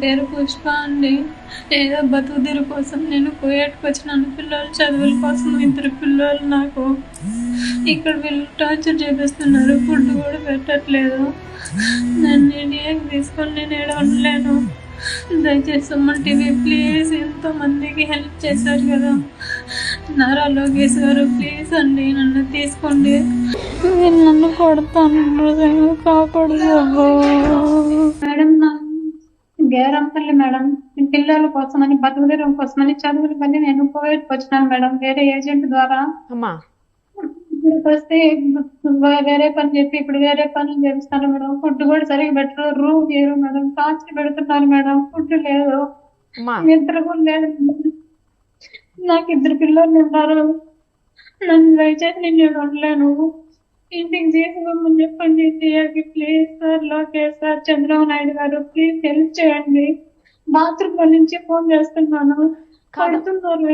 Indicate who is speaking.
Speaker 1: పేరు పుష్ప అండి. ఏదో బతుకుదెరువు కోసం నేను కువైట్‌కి వచ్చినాను. పిల్లల చదువుల కోసం. ఇద్దరు పిల్లోలు నాకు. ఇక్కడ వీళ్ళు టార్చర్ చేపిస్తున్నారు. ఫుడ్ కూడా పెట్టట్లేదు. నన్ను ఇండియాకి తీసుకొని నేను ఈడ ఉండలేను. దయచేసి సుమన్ టీవీ ప్లీజ్, ఎంతో మందికి హెల్ప్ చేశారు కదా నారా లోకేష్ గారు, ప్లీజ్ అండి నన్ను తీసుకోండి. నేను నన్ను కొడతాను, కాపాడు మేడం. నా గేరంపల్లి మేడం. పిల్లల కోసమని, బతుకుదెరువు కోసమని, చదువులు పని నేను కువైట్‌కి వచ్చినాను మేడం, వేరే ఏజెంట్ ద్వారా.
Speaker 2: అమ్మా
Speaker 1: ఇక్కడికి వస్తే వేరే పని చెప్పి ఇప్పుడు వేరే పనులు చేపిస్తారు మేడం. ఫుడ్ కూడా సరిగ్గా పెట్టరు, రూమ్ చేయరు మేడం, టార్చర్ పెడుతున్నారు మేడం. ఫుడ్ లేదు,
Speaker 2: అమ్మా
Speaker 1: నిద్ర కూడా లేదు. నాకు ఇద్దరు పిల్లలు ఉన్నారు. నన్ను దయచేసి నేను ఉండలేను. ఇంటికి తీసుకోమని చెప్పండి ఇండియాకి please sir. Lokesh sir, Chandrababu Naidu గారు ప్లీజ్ హెల్ప్ చేయండి. బాత్రూమ్ నుంచి ఫోన్ చేస్తున్నాను,
Speaker 2: కాదు.
Speaker 1: పడుతున్నారు.